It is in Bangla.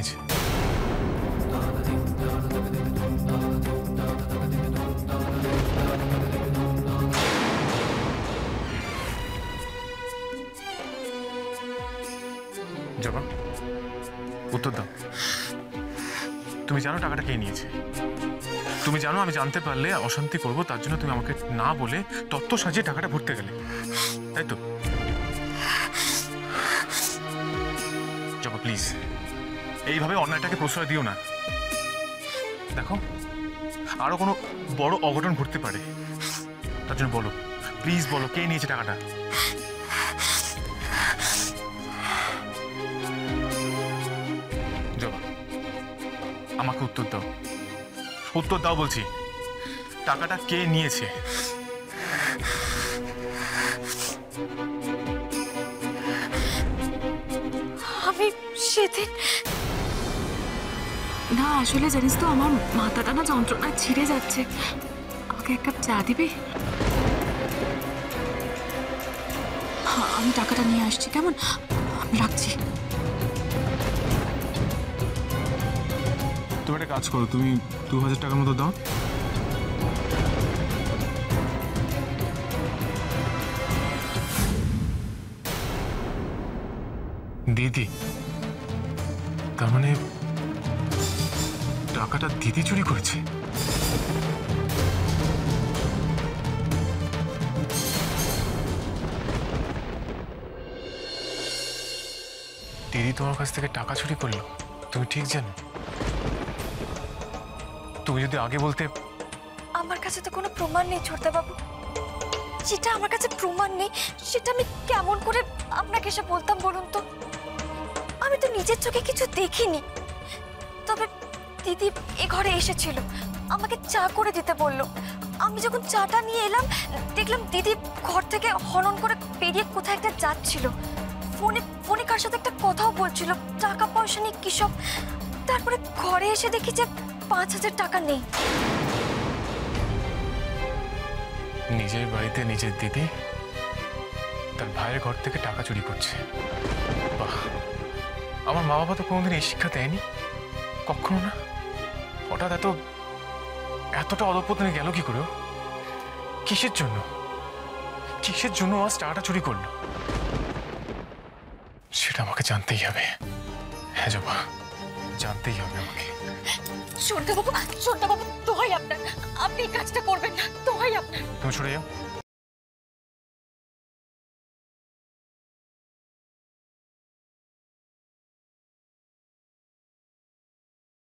নিয়েছে। জবা, উত্তর দাও। তুমি জানো টাকাটা কে নিয়েছে? তুমি জানো আমি জানতে পারলে অশান্তি করবো, তার জন্য তুমি আমাকে না বলে তত্ত্ব সাজিয়ে টাকাটা ভরতে গেলে, তাই তো? জবা প্লিজ, এইভাবে অন্যায়টাকে প্রশ্রয় দিও না। দেখো, আরো কোনো বড় অঘটন ঘটতে পারে, তার জন্য বলো, প্লিজ বলো কে নিয়েছে টাকাটা। জবা, আমাকে উত্তর দাও, উত্তর দাও বলছি, টাকাটা কে নিয়েছে? আমি সেদিন না, আসলে জানিস তো আমার মাথাটা না যন্ত্রণায় ছিঁড়ে যাচ্ছে। আমাকে এক কাপ চা দিবি? হ্যাঁ, আমি টাকাটা নিয়ে আসছি, কেমন? আমি রাখছি। তুমি একটা কাজ করো, তুমি 2000 টাকার মতো দাও। দিদি, তার মানে টাকাটা দিদি চুরি করেছে? দিদি তোমার কাছ থেকে টাকা চুরি করলো? তুমি ঠিক জানো? তুমি যদি আগে বলতে। আমার কাছে তো কোনো প্রমাণ নেই ছোটদাবাবু, যেটা আমার কাছে প্রমাণ নেই সেটা আমি কেমন করে আপনাকে এসে বলতাম বলুন তো? আমি তো নিজের চোখে কিছু দেখিনি। তবে দিদি এ ঘরে এসেছিল, আমাকে চা করে দিতে বলল। আমি যখন চাটা নিয়ে এলাম দেখলাম দিদি ঘর থেকে হনন করে বেরিয়ে কোথায় একটা যাচ্ছিল। ফোনে ফোনে কার সাথে একটা কথাও বলছিল, টাকা পয়সা নিয়ে কি সব। তারপরে ঘরে এসে দেখি যে 5000 টাকা নেই। নিজের বাড়িতে নিজের দিদি তার ভাইয়ের ঘর থেকে টাকা চুরি করছে? বাহ, আমার মা বাবা তো কোনোদিন এই শিক্ষা দেয়নি, কখনো না। হঠাৎ এতটা অধঃপতনে গেল কি করে? কিসের জন্য? কিসের জন্য আজ টাকাটা চুরি করলো সেটা আমাকে জানতেই হবে। হ্যাঁ জবা, জানতেই হবে আমাকে। ছোটদাবাবু, ছোটদাবাবু, দোহাই আপনার, আপনি এই কাজটা করবেন না, দোহাই আপনার। তুমি সরে যাও।